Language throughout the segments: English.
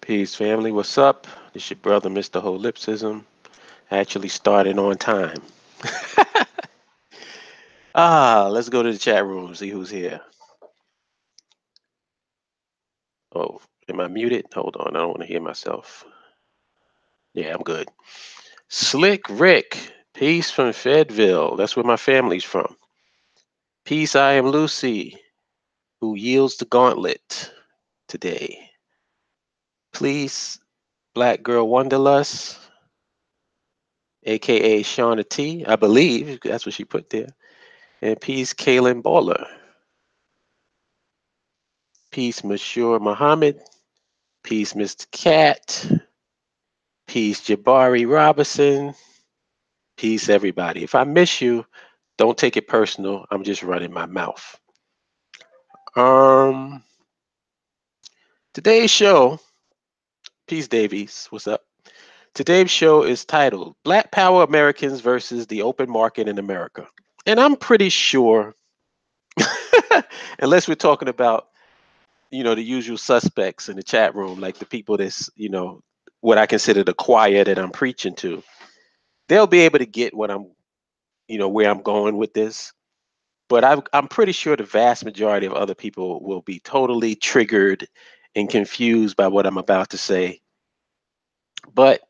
Peace, family. What's up? This your brother, Mr. Holipsism. Actually started on time. Let's go to the chat room, see who's here. Oh, am I muted? Hold on, I don't want to hear myself. Yeah, I'm good. Slick Rick, peace from Fayetteville. That's where my family's from. Peace, I am Lucy, who yields the gauntlet today. Please, Black Girl Wanderlust, aka Shauna T. I believe that's what she put there. And peace, Kaylin Baller. Peace, Monsieur Muhammad. Peace, Mr. Cat. Peace, Jabari Robinson. Peace, everybody. If I miss you, don't take it personal. I'm just running my mouth. Um, Today's show, Peace Davies, what's up? Today's show is titled Black Power Americans versus the Open Market in America. And I'm pretty sure, unless we're talking about, the usual suspects in the chat room, like the people that's, what I consider the choir that I'm preaching to, they'll be able to get what I'm, where I'm going with this. But I'm pretty sure the vast majority of other people will be totally triggered and confused by what I'm about to say. But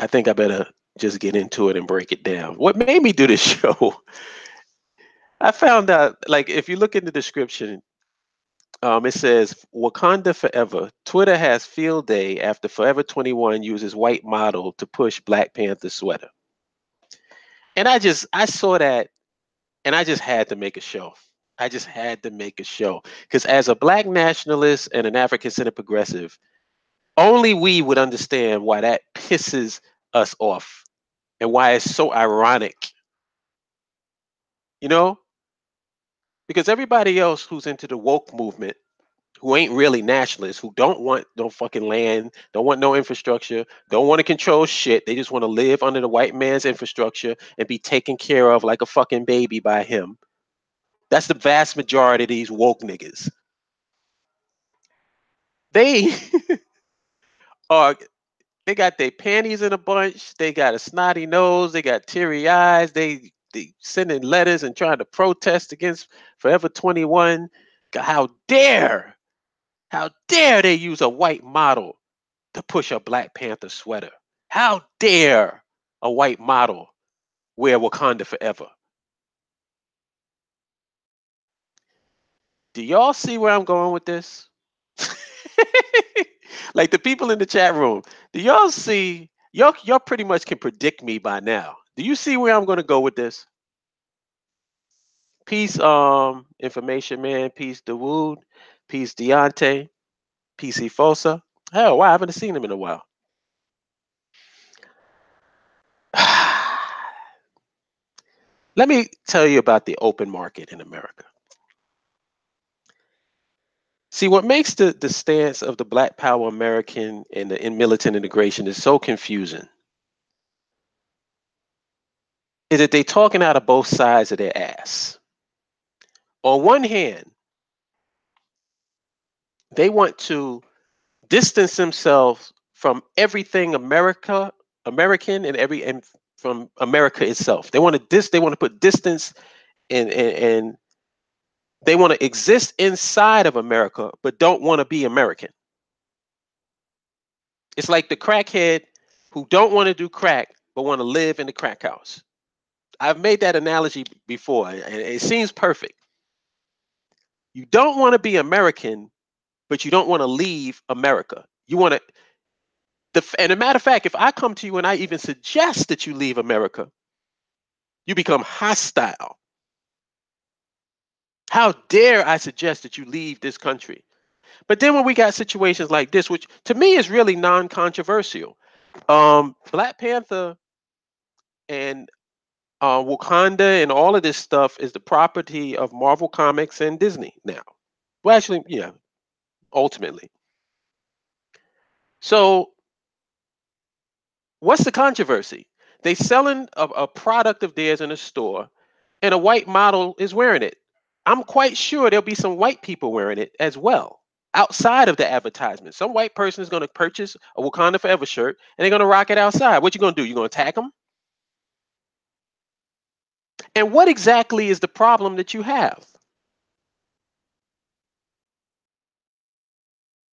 I think I better just get into it and break it down. What made me do this show, I found out, like, if you look in the description, it says Wakanda Forever. Twitter has field day after Forever 21 uses white model to push Black Panther sweater. And I saw that and I just had to make a show. I just had to make a show because as a Black nationalist and an African centered progressive, only we would understand why that pisses us off and why it's so ironic, you know? Because everybody else who's into the woke movement, who ain't really nationalists, who don't want no fucking land, don't want no infrastructure, don't want to control shit. They just want to live under the white man's infrastructure and be taken care of like a fucking baby by him. That's the vast majority of these woke niggas. They are they got their panties in a bunch, they got a snotty nose, they got teary eyes, they sending letters and trying to protest against Forever 21. How dare they use a white model to push a Black Panther sweater? How dare a white model wear Wakanda Forever? Do y'all see where I'm going with this? Like the people in the chat room, do y'all see? Y'all pretty much can predict me by now. Do you see where I'm going to go with this? Peace, information man. Peace, Dawood. Peace, Deontay. Peace, Fosa. Hell, wow, I haven't seen him in a while. Let me tell you about the open market in America. See, what makes the stance of the Black Power American and the in militant integration is so confusing is that they're talking out of both sides of their ass. On one hand, they want to distance themselves from everything American, and from America itself. They want to put distance and they want to exist inside of America, but don't want to be American. It's like the crackhead who don't want to do crack, but want to live in the crack house. I've made that analogy before, and it seems perfect. You don't want to be American, but you don't want to leave America. You want to, and a matter of fact, if I come to you and I even suggest that you leave America, you become hostile. How dare I suggest that you leave this country? But then when we got situations like this, which to me is really non-controversial, Black Panther and Wakanda and all of this stuff is the property of Marvel Comics and Disney now. Well, actually, yeah, ultimately. So what's the controversy? They selling a product of theirs in a store, and a white model is wearing it. I'm quite sure there'll be some white people wearing it as well. outside of the advertisement. Some white person is going to purchase a Wakanda Forever shirt and they're going to rock it outside. What you going to do? You going to attack them? And what exactly is the problem that you have?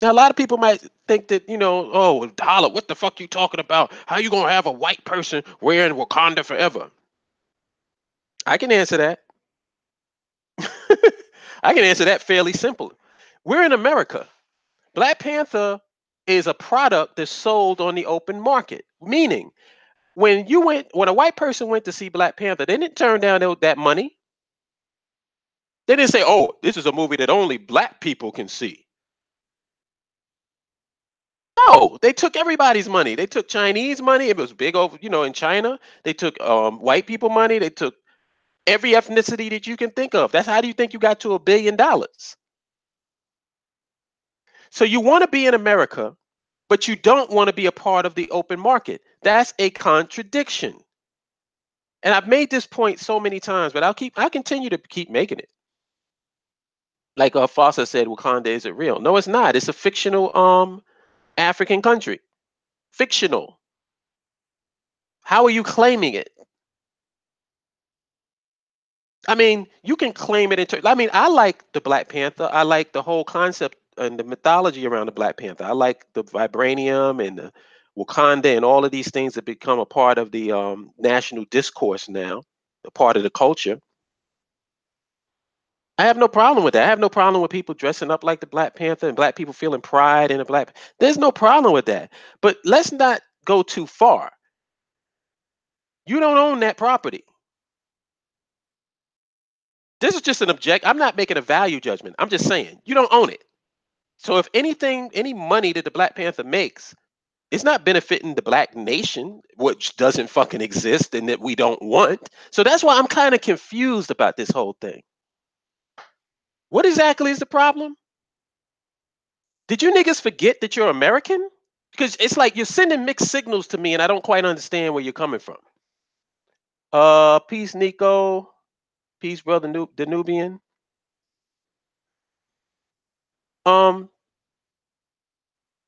Now, a lot of people might think that, oh, Dollar, what the fuck you talking about? How you going to have a white person wearing Wakanda Forever? I can answer that. I can answer that fairly simple. We're in America. Black Panther is a product that's sold on the open market, meaning when a white person went to see Black Panther, they didn't turn down that money. They didn't say, "Oh, this is a movie that only black people can see." No, they took everybody's money. They took Chinese money. It was big over, in China. They took white people money. They took every ethnicity that you can think of. That's how do you think you got to $1 billion? So you want to be in America, but you don't want to be a part of the open market. That's a contradiction. And I've made this point so many times, but I'll continue to keep making it. Like Fossa said, Wakanda isn't real. No, it's not. It's a fictional African country. Fictional. How are you claiming it? I mean, you can claim it I mean, I like the Black Panther. I like the whole concept and the mythology around the Black Panther. I like the vibranium and the Wakanda and all of these things that become a part of the national discourse now, a part of the culture. I have no problem with that. I have no problem with people dressing up like the Black Panther and black people feeling pride in the black. There's no problem with that. But let's not go too far. You don't own that property. This is just an object. I'm not making a value judgment. I'm just saying you don't own it. So if anything, any money that the Black Panther makes, it's not benefiting the black nation, which doesn't fucking exist and that we don't want. So that's why I'm kind of confused about this whole thing. What exactly is the problem? Did you niggas forget that you're American? Because it's like you're sending mixed signals to me and I don't quite understand where you're coming from. Peace, Nico. Peace, brother Danubian. Um,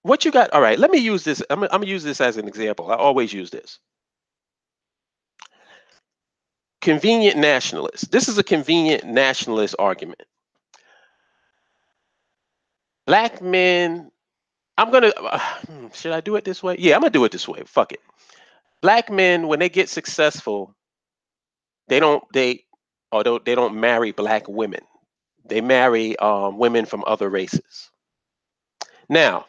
what you got? All right, let me use this. I'm gonna use this as an example. I always use this. Convenient nationalist. This is a convenient nationalist argument. Black men. I'm gonna. Should I do it this way? Yeah, I'm gonna do it this way. Fuck it. Black men, when they get successful, they don't. Although they don't marry black women, they marry women from other races. Now,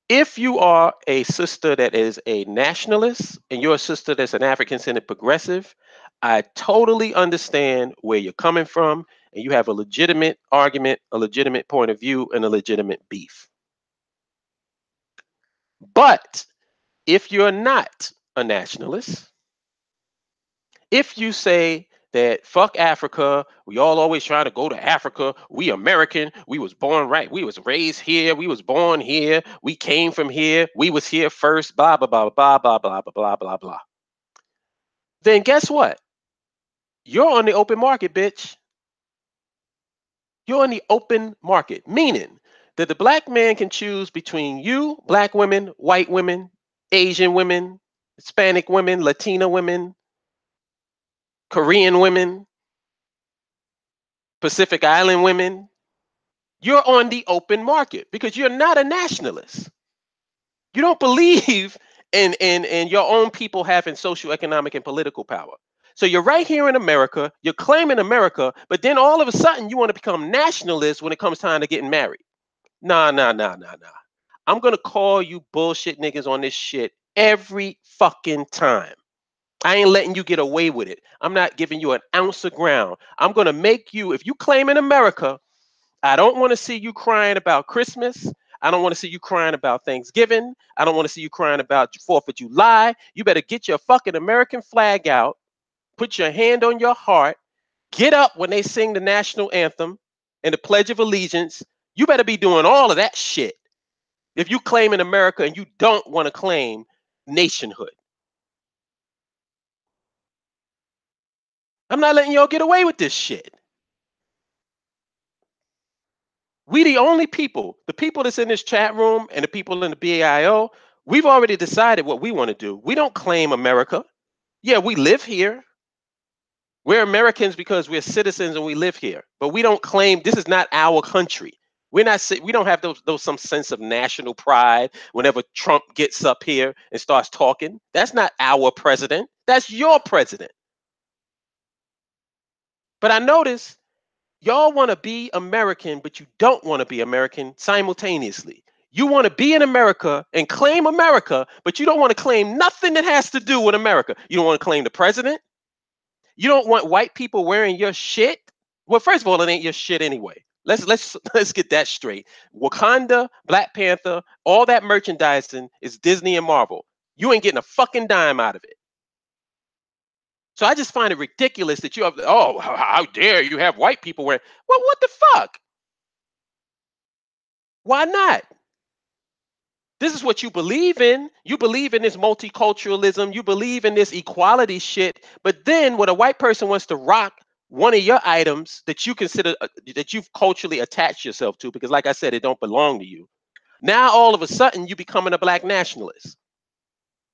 if you are a sister that is a nationalist and you're a sister that's an African centered progressive, I totally understand where you're coming from and you have a legitimate argument, a legitimate point of view, and a legitimate beef. But if you're not a nationalist, if you say that fuck Africa, we all always trying to go to Africa, we American, we was born right, we was raised here, we was born here, we came from here, we was here first, blah blah blah blah blah blah blah blah blah blah. Then guess what? You're on the open market, bitch. You're on the open market, meaning that the black man can choose between you, black women, white women, Asian women, Hispanic women, Latina women, Korean women, Pacific Island women. You're on the open market because you're not a nationalist. You don't believe in your own people having social, economic, and political power. So you're right here in America, you're claiming America, but then all of a sudden you want to become nationalist when it comes time to getting married. Nah, nah, nah, nah, nah. I'm gonna call you bullshit niggas on this shit every fucking time. I ain't letting you get away with it. I'm not giving you an ounce of ground. I'm gonna make you, if you claim in America, I don't want to see you crying about Christmas. I don't want to see you crying about Thanksgiving. I don't want to see you crying about 4th of July. You better get your fucking American flag out, put your hand on your heart, get up when they sing the national anthem and the Pledge of Allegiance. You better be doing all of that shit if you claim in America and you don't want to claim nationhood. I'm not letting y'all get away with this shit. We the only people, the people that's in this chat room and the people in the BAIO, we've already decided what we want to do. We don't claim America. Yeah, we live here. We're Americans because we're citizens and we live here. But we don't claim this is not our country. We don't have those some sense of national pride whenever Trump gets up here and starts talking. That's not our president. That's your president. But I notice y'all want to be American, but you don't want to be American simultaneously. You want to be in America and claim America, but you don't want to claim nothing that has to do with America. You don't want to claim the president. You don't want white people wearing your shit. Well, first of all, it ain't your shit anyway. Let's get that straight. Wakanda, Black Panther, all that merchandising is Disney and Marvel. You ain't getting a fucking dime out of it. So I just find it ridiculous that you have, oh, how dare you have white people wearing, well, what the fuck? Why not? This is what you believe in. You believe in this multiculturalism. You believe in this equality shit. But then when a white person wants to rock one of your items that you consider that you've culturally attached yourself to, because like I said, it don't belong to you. Now all of a sudden you becoming a black nationalist.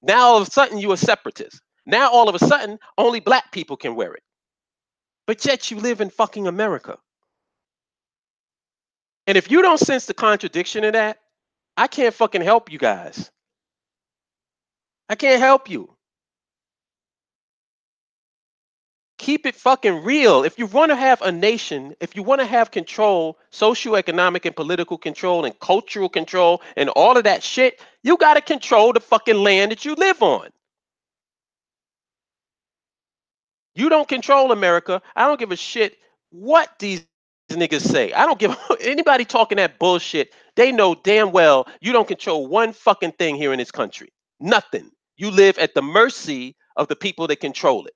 Now all of a sudden you a separatist. Now all of a sudden only black people can wear it. But yet you live in fucking America. And if you don't sense the contradiction in that, I can't fucking help you guys. I can't help you. Keep it fucking real. If you want to have a nation, if you want to have control, socioeconomic and political control and cultural control and all of that shit, you got to control the fucking land that you live on. You don't control America. I don't give a shit what these niggas say. I don't give anybody talking that bullshit. They know damn well you don't control one fucking thing here in this country. Nothing. You live at the mercy of the people that control it.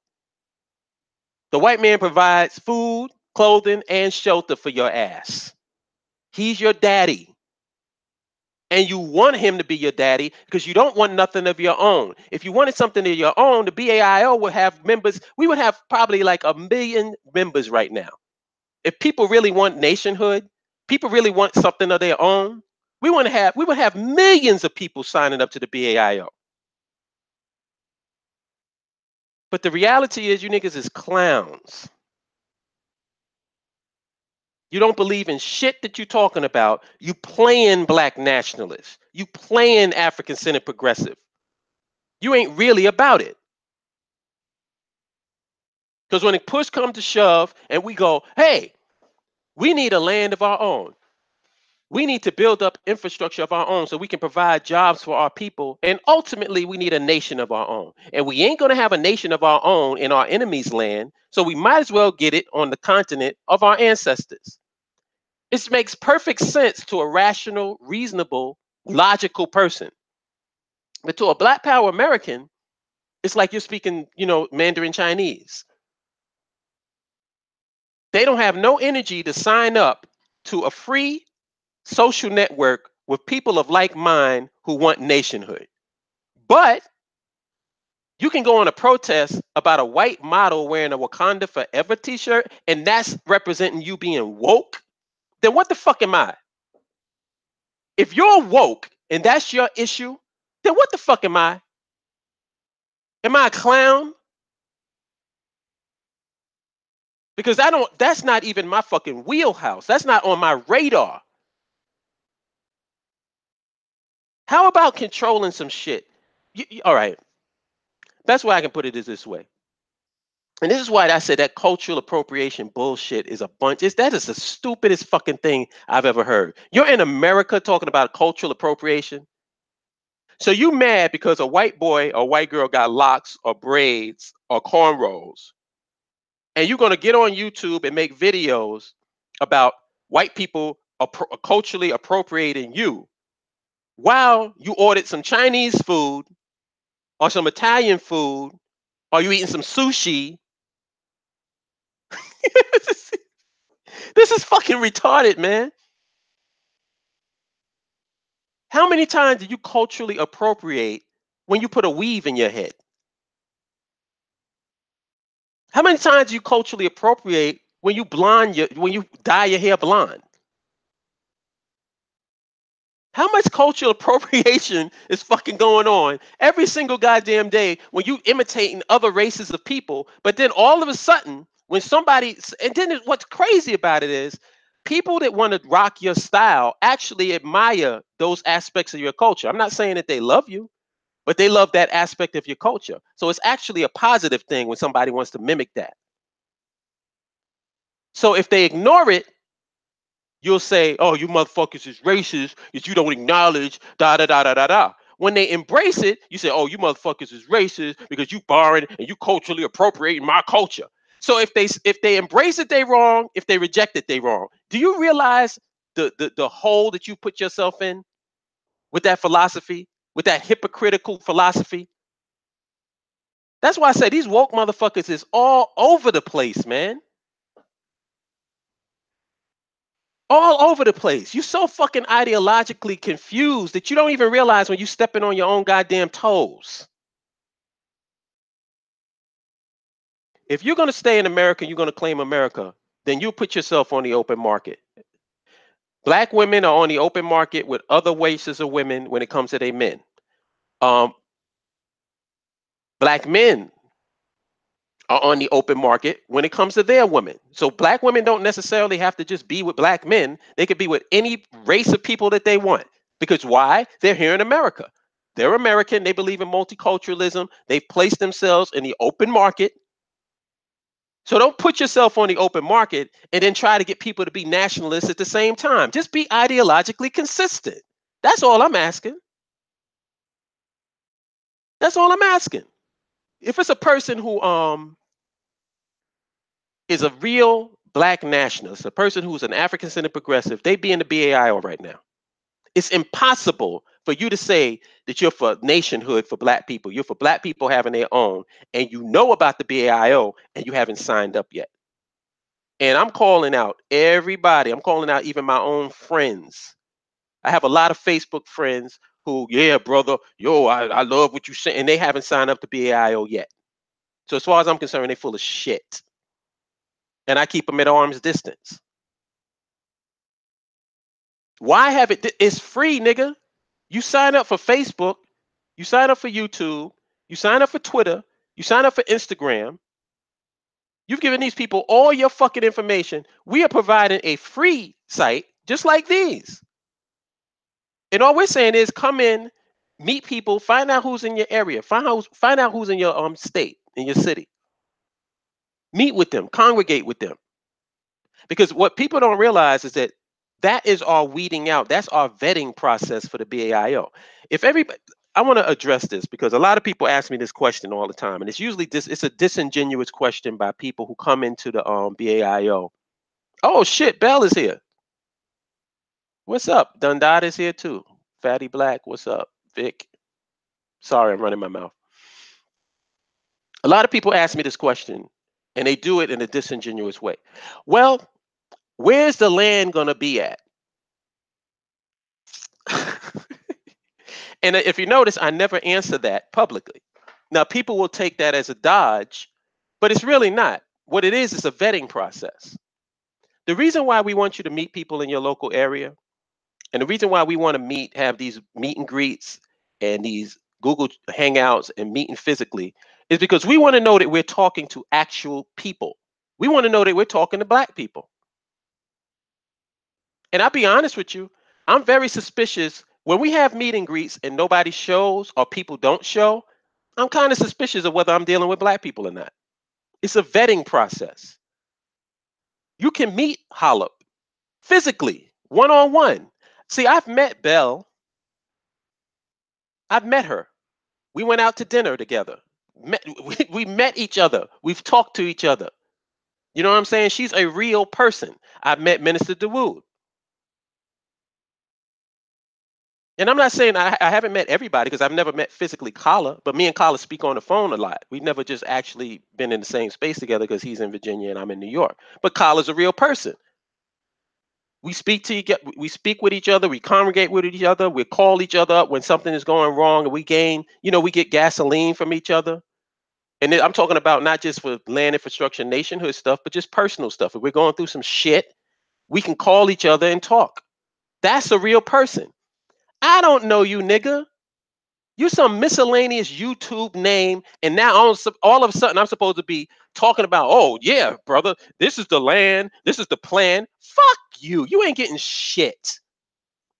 The white man provides food, clothing, and shelter for your ass. He's your daddy. And you want him to be your daddy because you don't want nothing of your own. If you wanted something of your own, the BAIO would have members. We would have probably like 1 million members right now. If people really want nationhood, people really want something of their own, we would have millions of people signing up to the BAIO. But the reality is you niggas is clowns. You don't believe in shit that you're talking about. You playing black nationalists. You playing African-centered progressive. You ain't really about it. Because when it push comes to shove and we go, hey, we need a land of our own. We need to build up infrastructure of our own so we can provide jobs for our people. And ultimately, we need a nation of our own. And we ain't going to have a nation of our own in our enemy's land. So we might as well get it on the continent of our ancestors. It makes perfect sense to a rational, reasonable, logical person. But to a Black Power American, it's like you're speaking, Mandarin Chinese. They don't have no energy to sign up to a free social network with people of like mind who want nationhood. But you can go on a protest about a white model wearing a Wakanda Forever t-shirt, and that's representing you being woke. Then what the fuck am I? If you're woke and that's your issue, then what the fuck am I? Am I a clown? Because that's not even my fucking wheelhouse. That's not on my radar. How about controlling some shit? All right. Best way I can put it is this way. And this is why I said that cultural appropriation bullshit is a bunch. That is the stupidest fucking thing I've ever heard. You're in America talking about cultural appropriation. So you mad because a white boy or white girl got locks or braids or cornrows. And you're going to get on YouTube and make videos about white people culturally appropriating you while you ordered some Chinese food or some Italian food or you eating some sushi. This is fucking retarded, man. How many times do you culturally appropriate when you put a weave in your head? How many times do you culturally appropriate when you dye your hair blonde? How much cultural appropriation is fucking going on every single goddamn day when you imitating other races of people, but then all of a sudden, when somebody, and then what's crazy about it is people that want to rock your style actually admire those aspects of your culture. I'm not saying that they love you, but they love that aspect of your culture. So it's actually a positive thing when somebody wants to mimic that. So if they ignore it, you'll say, "Oh, you motherfuckers is racist if you don't acknowledge da da da da da da." When they embrace it, you say, "Oh, you motherfuckers is racist because you borrowing and you culturally appropriating my culture." So if they embrace it, they wrong. If they reject it, they wrong. Do you realize the hole that you put yourself in with that philosophy, with that hypocritical philosophy? That's why I say these woke motherfuckers is all over the place, man. All over the place. You're so fucking ideologically confused that you don't even realize when you're stepping on your own goddamn toes. If you're going to stay in America, you're going to claim America, then you put yourself on the open market. Black women are on the open market with other races of women when it comes to their men. Um, Black men are on the open market when it comes to their women. So black women don't necessarily have to just be with black men. They could be with any race of people that they want. Because why? They're here in America. They're American. They believe in multiculturalism. They've placed themselves in the open market. So don't put yourself on the open market and then try to get people to be nationalists at the same time. Just be ideologically consistent. That's all I'm asking. That's all I'm asking. If it's a person who is a real black nationalist, a person who's an African centered progressive, they be in the BAIO right now. It's impossible for you to say that you're for nationhood for black people. You're for black people having their own, and you know about the BAIO and you haven't signed up yet. And I'm calling out everybody. I'm calling out even my own friends. I have a lot of Facebook friends who, yeah, brother, yo, I love what you say, and they haven't signed up to BAIO yet. So as far as I'm concerned, they're full of shit. And I keep them at arm's distance. Why have it? It's free, nigga. You sign up for Facebook, you sign up for YouTube, you sign up for Twitter, you sign up for Instagram. You've given these people all your fucking information. We are providing a free site just like these. And all we're saying is come in, meet people, find out who's in your area, find out who's in your state, in your city. Meet with them, congregate with them. Because what people don't realize is that that is our weeding out. That's our vetting process for the BAIO. If everybody, I want to address this because a lot of people ask me this question all the time, and it's usually it's a disingenuous question by people who come into the BAIO. Oh shit, Bell is here. What's up? Dundad is here too. Fatty Black, what's up? Vic. Sorry, I'm running my mouth. A lot of people ask me this question, and they do it in a disingenuous way. Well, where's the land gonna be at? And if you notice, I never answer that publicly. Now, people will take that as a dodge, but it's really not. What it is a vetting process. The reason why we want you to meet people in your local area, and the reason why we want to have these meet and greets and these Google Hangouts and meeting physically, is because we want to know that we're talking to actual people. We want to know that we're talking to black people. And I'll be honest with you, I'm very suspicious when we have meet and greets and nobody shows or people don't show. I'm kind of suspicious of whether I'm dealing with black people or not. It's a vetting process. You can meet Holip physically, one on one. See, I've met Belle. I've met her. We went out to dinner together. We met each other. We've talked to each other. You know what I'm saying? She's a real person. I've met Minister DeWood. And I'm not saying I haven't met everybody because I've never met physically Kala, but me and Kala speak on the phone a lot. We've never just actually been in the same space together because he's in Virginia and I'm in New York. But Kala's a real person. We we speak with each other, we congregate with each other, we call each other up when something is going wrong, and we we get gasoline from each other. And then I'm talking about not just for land infrastructure, nationhood stuff, but just personal stuff. If we're going through some shit, we can call each other and talk. That's a real person. I don't know you, nigga. You some miscellaneous YouTube name, and now all of a sudden I'm supposed to be talking about, oh yeah, brother, this is the land, this is the plan. Fuck you. You ain't getting shit.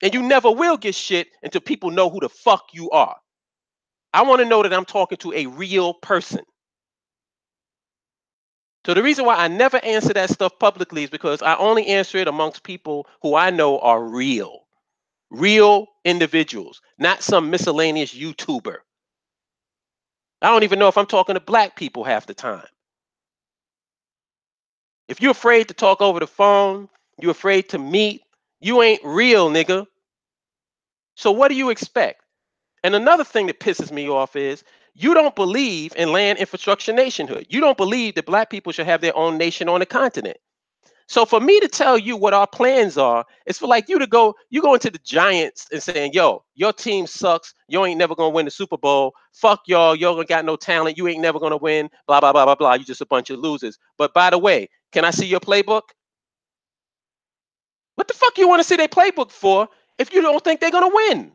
And you never will get shit until people know who the fuck you are. I want to know that I'm talking to a real person. So the reason why I never answer that stuff publicly is because I only answer it amongst people who I know are real individuals, not some miscellaneous YouTuber. I don't even know if I'm talking to black people half the time. If you're afraid to talk over the phone, you're afraid to meet, you ain't real, nigga. So what do you expect? And another thing that pisses me off is you don't believe in land infrastructure nationhood. You don't believe that black people should have their own nation on the continent. So for me to tell you what our plans are, it's for like you go into the Giants and saying, yo, your team sucks. You ain't never gonna win the Super Bowl. Fuck y'all. Y'all got no talent. You ain't never gonna win. Blah, blah, blah, blah, blah. You just a bunch of losers. But by the way, can I see your playbook? What the fuck you want to see their playbook for if you don't think they're gonna win?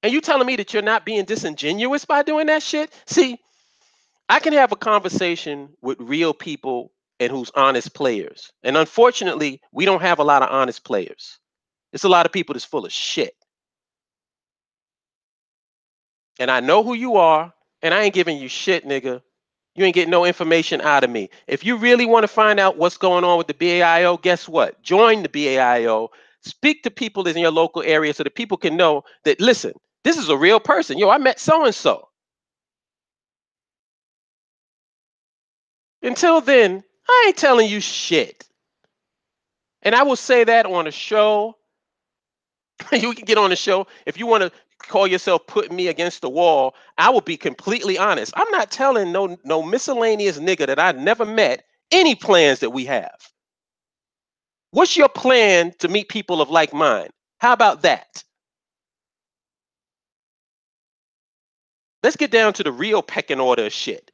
And you telling me that you're not being disingenuous by doing that shit? See, I can have a conversation with real people and who's honest players. And unfortunately, we don't have a lot of honest players. It's a lot of people that's full of shit. And I know who you are, and I ain't giving you shit, nigga. You ain't getting no information out of me. If you really want to find out what's going on with the BAIO, guess what? Join the BAIO. Speak to people in your local area so that people can know that, listen, this is a real person. Yo, I met so and so. Until then, I ain't telling you shit. And I will say that on a show. You can get on the show. If you want to call yourself putting me against the wall, I will be completely honest. I'm not telling no miscellaneous nigga that I never met any plans that we have. What's your plan to meet people of like mind? How about that? Let's get down to the real pecking order of shit.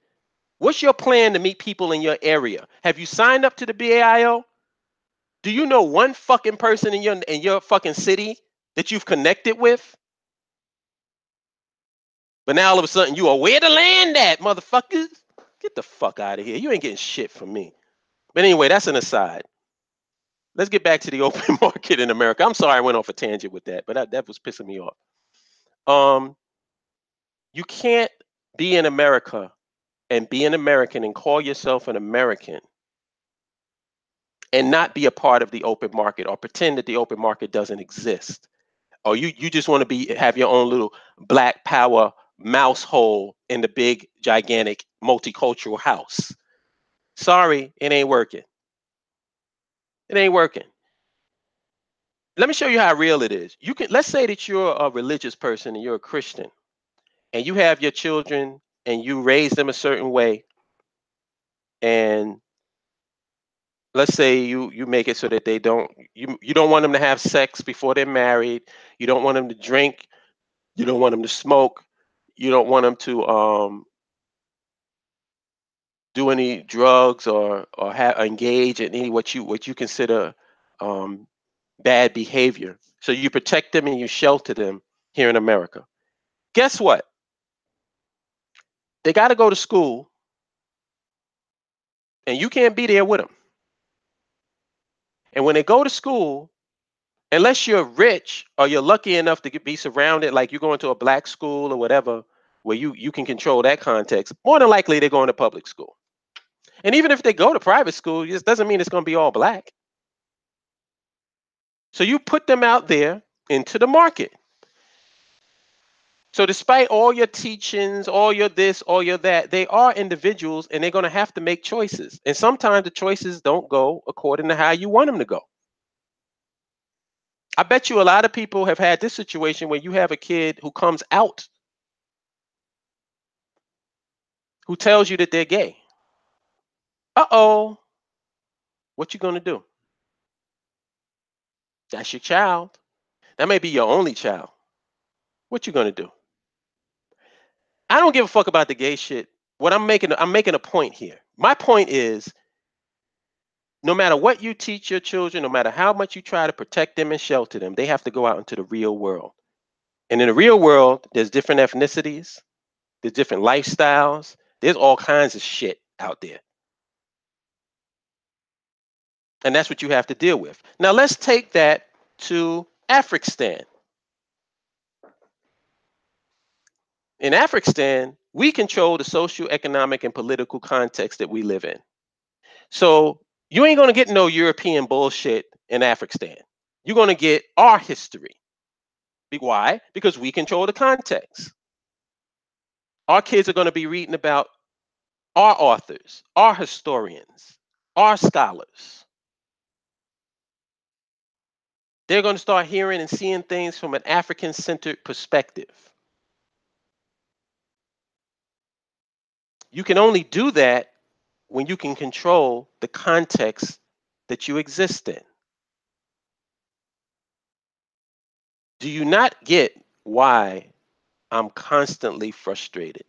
What's your plan to meet people in your area? Have you signed up to the BAIO? Do you know one fucking person in your fucking city that you've connected with? But now all of a sudden you are where the land at, motherfuckers. Get the fuck out of here. You ain't getting shit from me. But anyway, that's an aside. Let's get back to the open market in America. I'm sorry I went off a tangent with that, but that was pissing me off. You can't be in America and be an American and call yourself an American and not be a part of the open market or pretend that the open market doesn't exist. Or you just want to have your own little black power mouse hole in the big gigantic multicultural house. Sorry, it ain't working. It ain't working. Let me show you how real it is. Let's say that you're a religious person and you're a Christian and you have your children and you raise them a certain way, and let's say you make it so that you don't want them to have sex before they're married, you don't want them to drink, you don't want them to smoke, you don't want them to do any drugs or engage in any what you consider um, bad behavior. So you protect them and you shelter them here in America. Guess what? They got to go to school, and you can't be there with them. And when they go to school, unless you're rich or you're lucky enough to be surrounded, like you're going to a black school or whatever, where you can control that context, more than likely they're going to public school. And even if they go to private school, it doesn't mean it's going to be all black. So you put them out there into the market. So despite all your teachings, all your this, all your that, they are individuals and they're going to have to make choices. And sometimes the choices don't go according to how you want them to go. I bet you a lot of people have had this situation where you have a kid who comes out who tells you that they're gay. Uh-oh. What you going to do? That's your child. That may be your only child. What you going to do? I don't give a fuck about the gay shit. I'm making a point here. My point is No matter what you teach your children, no matter how much you try to protect them and shelter them, they have to go out into the real world. And in the real world, there's different ethnicities, there's different lifestyles, there's all kinds of shit out there. And that's what you have to deal with. Now let's take that to Afrikan. In Afrikan, we control the social, economic, and political context that we live in. So you ain't gonna get no European bullshit in Afrikan. You're gonna get our history. Why? Because we control the context. Our kids are gonna be reading about our authors, our historians, our scholars. They're gonna start hearing and seeing things from an African-centered perspective. You can only do that when you can control the context that you exist in. Do you not get why I'm constantly frustrated?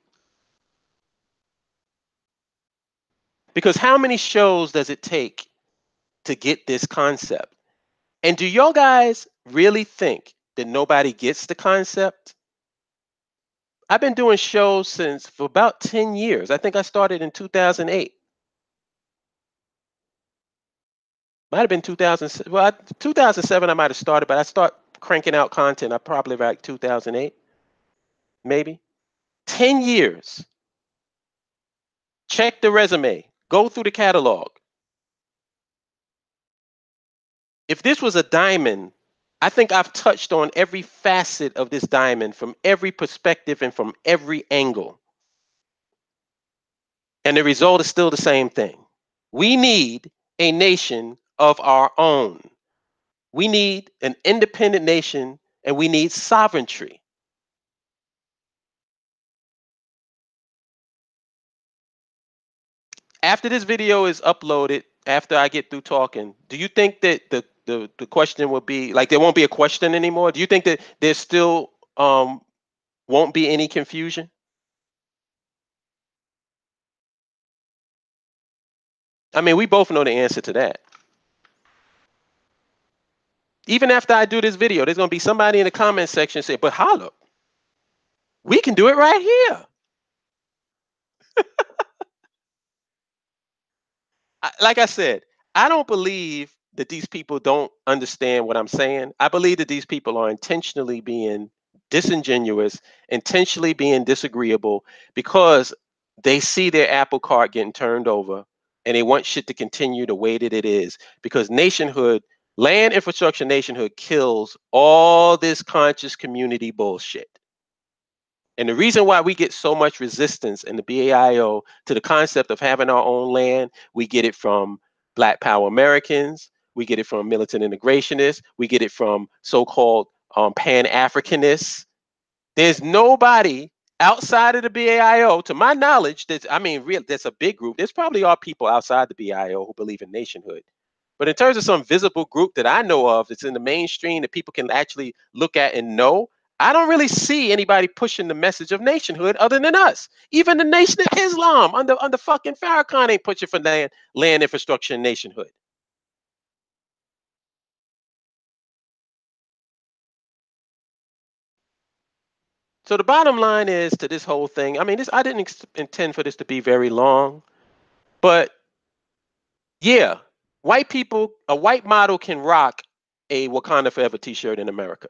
Because how many shows does it take to get this concept? And do y'all guys really think that nobody gets the concept? I've been doing shows for about 10 years. I think I started in 2008. Might have been 2000. Well, 2007 I might have started, but I start cranking out content. I probably like 2008, maybe 10 years. Check the resume. Go through the catalog. If this was a diamond, I think I've touched on every facet of this diamond from every perspective and from every angle. And the result is still the same thing. We need a nation of our own. We need an independent nation and we need sovereignty. After this video is uploaded, after I get through talking, do you think that the question will be like there won't be a question anymore? Do you think that there still won't be any confusion? I mean, we both know the answer to that. Even after I do this video, there's going to be somebody in the comment section say, but Holip, we can do it right here. Like I said, I don't believe that these people don't understand what I'm saying. I believe that these people are intentionally being disingenuous, intentionally being disagreeable because they see their apple cart getting turned over and they want shit to continue the way that it is because nationhood, land infrastructure nationhood kills all this conscious community bullshit. And the reason why we get so much resistance in the BAIO to the concept of having our own land, we get it from Black Power Americans, we get it from militant integrationists, we get it from so-called Pan-Africanists. There's nobody outside of the BAIO, to my knowledge, that's a big group. There's probably are people outside the BAIO who believe in nationhood. But in terms of some visible group that I know of that's in the mainstream that people can actually look at and know, I don't really see anybody pushing the message of nationhood other than us. Even the Nation of Islam under fucking Farrakhan ain't pushing for land infrastructure and nationhood. So the bottom line is to this whole thing. I mean, I didn't intend for this to be very long, but yeah, a white model can rock a Wakanda Forever t-shirt in America.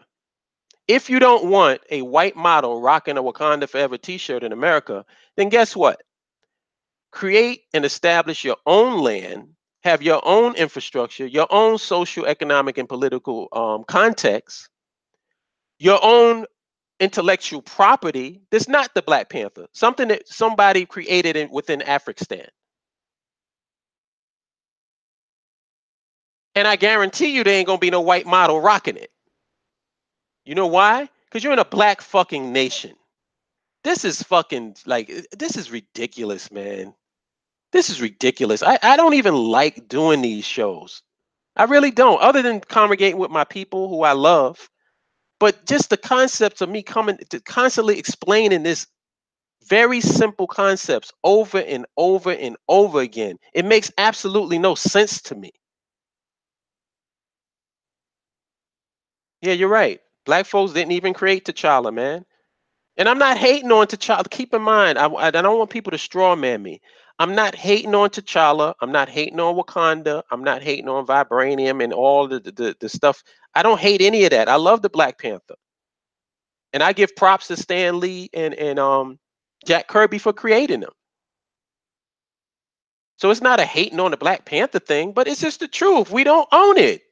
If you don't want a white model rocking a Wakanda Forever t-shirt in America, then guess what? Create and establish your own land, have your own infrastructure, your own social, economic, and political context, your own intellectual property that's not the Black Panther, something that somebody created within Afrikan. And I guarantee you there ain't gonna be no white model rocking it. You know why? Because you're in a black fucking nation. This is fucking like, this is ridiculous, man. This is ridiculous. I don't even like doing these shows. I really don't, other than congregating with my people who I love. But just the concepts of me coming to constantly explaining this very simple concepts over and over and over again. It makes absolutely no sense to me. Yeah, you're right. Black folks didn't even create T'Challa, man. And I'm not hating on T'Challa. Keep in mind, I don't want people to straw man me. I'm not hating on T'Challa. I'm not hating on Wakanda. I'm not hating on Vibranium and all the stuff. I don't hate any of that. I love the Black Panther. And I give props to Stan Lee and Jack Kirby for creating them. So it's not a hating on the Black Panther thing, but it's just the truth. We don't own it.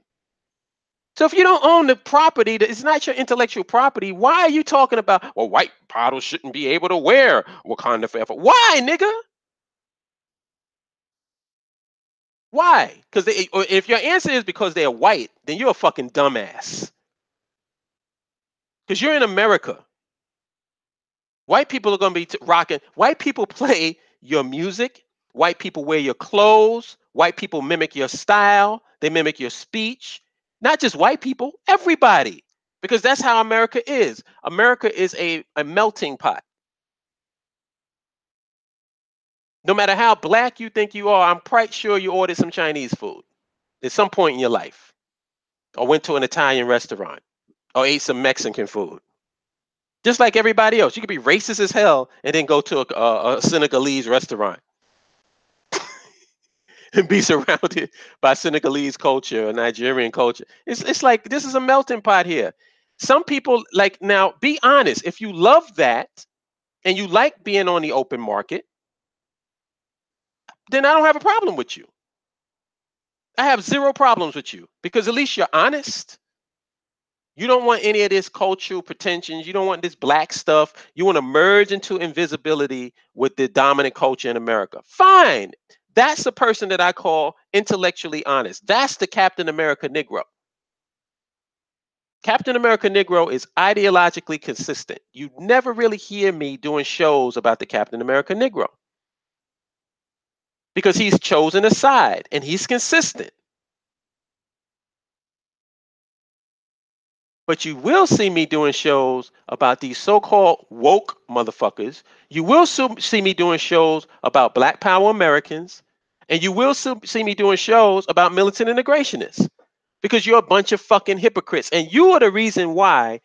So if you don't own the property, it's not your intellectual property. Why are you talking about, well, white potters shouldn't be able to wear Wakanda forever? Why, nigga? Why? Because if your answer is because they're white, then you're a fucking dumbass. Because you're in America. White people are going to be rocking. White people play your music. White people wear your clothes. White people mimic your style. They mimic your speech. Not just white people, everybody. Because that's how America is. America is a melting pot. No matter how black you think you are, I'm quite sure you ordered some Chinese food at some point in your life, or went to an Italian restaurant, or ate some Mexican food. Just like everybody else, you could be racist as hell and then go to a Senegalese restaurant and be surrounded by Senegalese culture or Nigerian culture. It's like this is a melting pot here. Some people like, now be honest. If you love that and you like being on the open market, then I don't have a problem with you. I have zero problems with you because at least you're honest. You don't want any of this cultural pretensions. You don't want this black stuff. You want to merge into invisibility with the dominant culture in America. Fine. That's the person that I call intellectually honest. That's the Captain America Negro. Captain America Negro is ideologically consistent. You never really hear me doing shows about the Captain America Negro because he's chosen a side and he's consistent. But you will see me doing shows about these so-called woke motherfuckers. You will see me doing shows about Black Power Americans. And you will see me doing shows about militant integrationists because you're a bunch of fucking hypocrites. And you are the reason why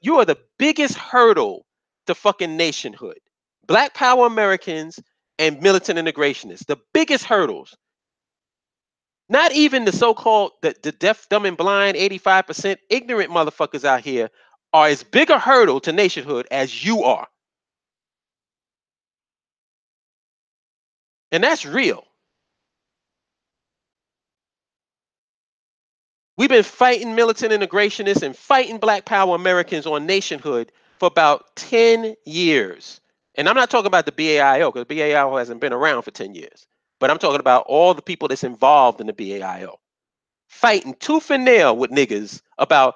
you are the biggest hurdle to fucking nationhood. Black Power Americans and militant integrationists, the biggest hurdles. Not even the so-called the deaf, dumb, and blind 85% ignorant motherfuckers out here are as big a hurdle to nationhood as you are. And that's real. We've been fighting militant integrationists and fighting Black Power Americans on nationhood for about 10 years. And I'm not talking about the BAIO because the BAIO hasn't been around for 10 years. But I'm talking about all the people that's involved in the BAIO. Fighting tooth and nail with niggas about,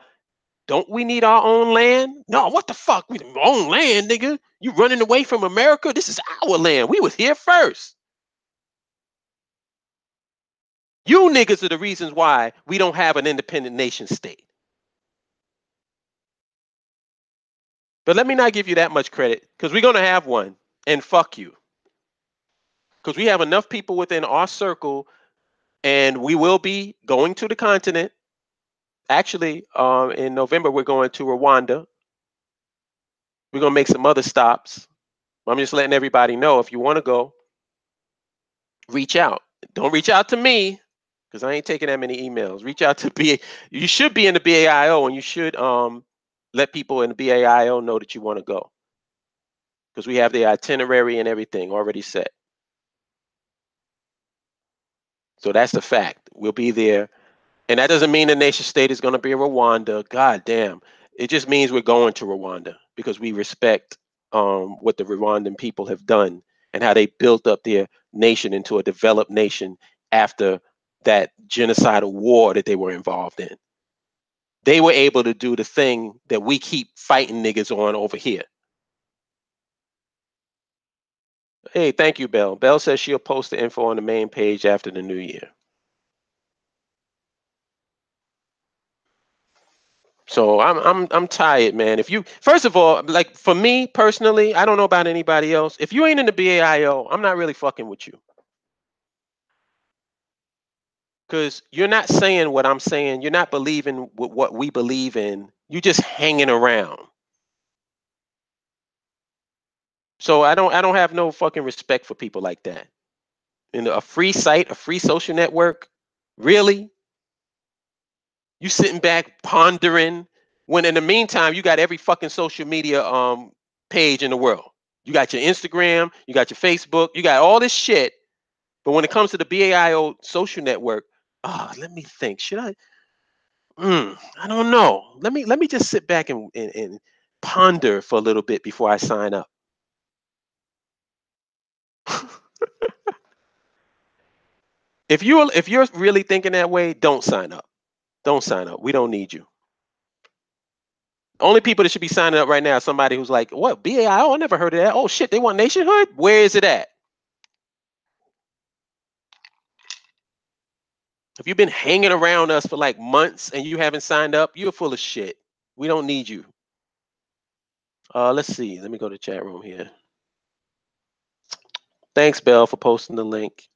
don't we need our own land? No, what the fuck? We own land, nigga. You running away from America? This is our land. We was here first. You niggas are the reasons why we don't have an independent nation state. But let me not give you that much credit because we're going to have one. And fuck you. Because we have enough people within our circle and we will be going to the continent. Actually, in November, we're going to Rwanda. We're going to make some other stops. I'm just letting everybody know if you want to go, reach out. Don't reach out to me because I ain't taking that many emails. Reach out to BA. You should be in the BAIO and you should let people in the BAIO know that you want to go because we have the itinerary and everything already set. So that's the fact. We'll be there. And that doesn't mean the nation state is going to be Rwanda. God damn. It just means we're going to Rwanda because we respect what the Rwandan people have done and how they built up their nation into a developed nation after that genocidal war that they were involved in. They were able to do the thing that we keep fighting niggas on over here. Hey, thank you, Belle. Belle says she'll post the info on the main page after the new year. So I'm tired, man. If you first of all, like for me personally, I don't know about anybody else. If you ain't in the BAIO, I'm not really fucking with you. Because you're not saying what I'm saying. You're not believing what we believe in. You're just hanging around. So I don't have no fucking respect for people like that. In a free site, a free social network, really? You sitting back pondering when in the meantime you got every fucking social media page in the world. You got your Instagram, you got your Facebook, you got all this shit. But when it comes to the BAIO social network, let me think. Should I? I don't know. Let me just sit back and ponder for a little bit before I sign up. If you're really thinking that way, don't sign up. Don't sign up. We don't need you. Only people that should be signing up right now is somebody who's like, what, BAIO? I never heard of that. Oh shit, they want nationhood? Where is it at? If you've been hanging around us for like months and you haven't signed up, you're full of shit. We don't need you. Let's see. Let me go to the chat room here. Thanks, Bell, for posting the link.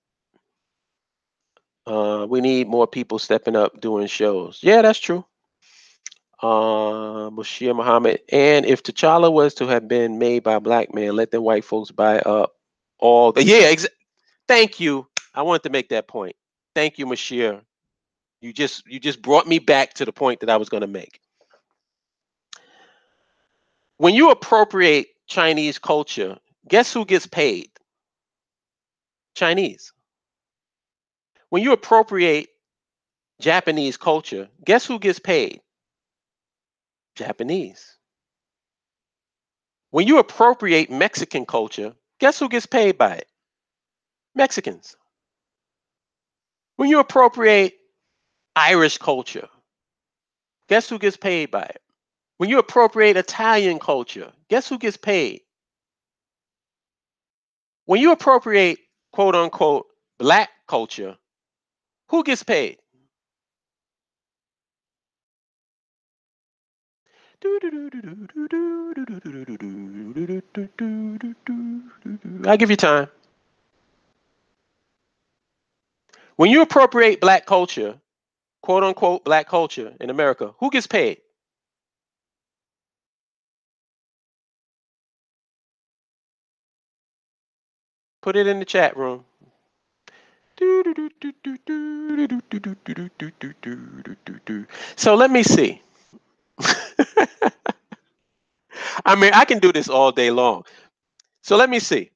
We need more people stepping up doing shows. Yeah, that's true. Bashir Muhammad. And if T'Challa was to have been made by a black man, let them white folks buy up all the. Yeah, thank you. I wanted to make that point. Thank you, Bashir. You just brought me back to the point that I was going to make. When you appropriate Chinese culture, guess who gets paid? Chinese. When you appropriate Japanese culture, guess who gets paid? Japanese. When you appropriate Mexican culture, guess who gets paid by it? Mexicans. When you appropriate Irish culture, guess who gets paid by it? When you appropriate Italian culture, guess who gets paid? When you appropriate quote unquote black culture, who gets paid? I'll give you time. When you appropriate black culture, quote unquote black culture in America, who gets paid? Put it in the chat room. So let me see. I mean, I can do this all day long. So let me see.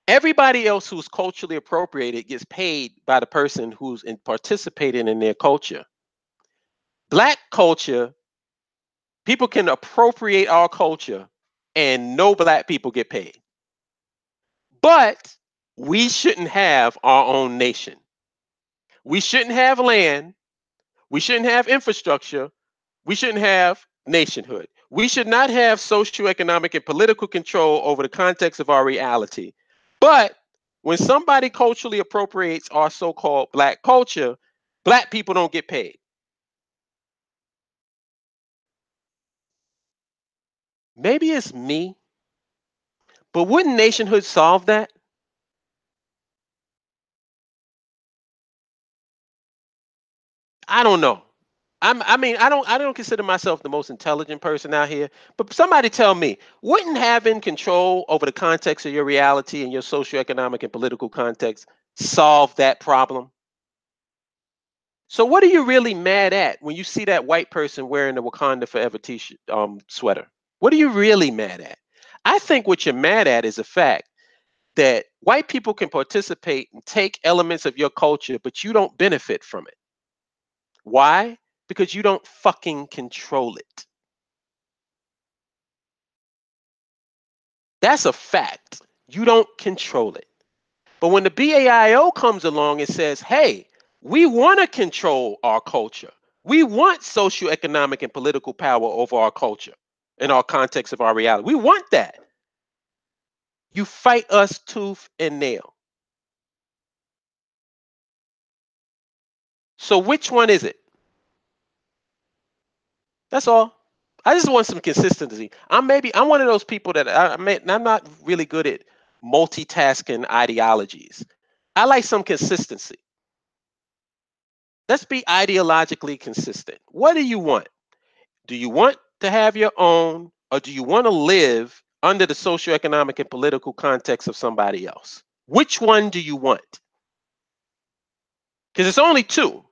Everybody else who's culturally appropriated gets paid by the person who's participating in their culture. Black culture, people can appropriate our culture and no black people get paid. But we shouldn't have our own nation. We shouldn't have land. We shouldn't have infrastructure. We shouldn't have nationhood. We should not have socioeconomic and political control over the context of our reality. But when somebody culturally appropriates our so-called black culture, black people don't get paid. Maybe it's me, but wouldn't nationhood solve that? I don't know. I mean, I don't consider myself the most intelligent person out here, but somebody tell me, wouldn't having control over the context of your reality and your socioeconomic and political context solve that problem? So what are you really mad at when you see that white person wearing the Wakanda Forever t-shirt sweater? What are you really mad at? I think what you're mad at is the fact that white people can participate and take elements of your culture, but you don't benefit from it. Why? Because you don't fucking control it. That's a fact. You don't control it. But when the BAIO comes along and says, hey, we want to control our culture, we want socioeconomic and political power over our culture in our context of our reality, we want that. You fight us tooth and nail. So which one is it? That's all. I just want some consistency. I'm one of those people that I'm not really good at multitasking ideologies. I like some consistency. Let's be ideologically consistent. What do you want? Do you want to have your own, or do you want to live under the socioeconomic and political context of somebody else? Which one do you want? Because it's only two.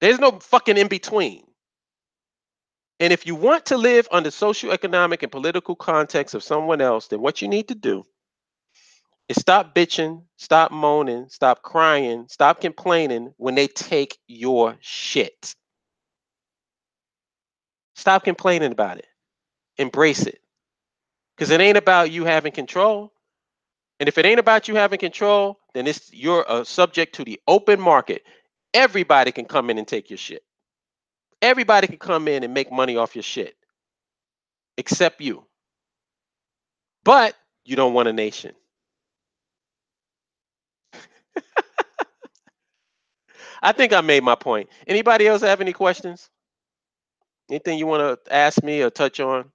There's no fucking in between. And if you want to live under socioeconomic and political context of someone else, then what you need to do is stop bitching, stop moaning, stop crying, stop complaining when they take your shit. Stop complaining about it. Embrace it. Because it ain't about you having control. And if it ain't about you having control, then you're subject to the open market. Everybody can come in and take your shit. Everybody can come in and make money off your shit, except you. But you don't want a nation. I think I made my point. Anybody else have any questions? Anything you want to ask me or touch on?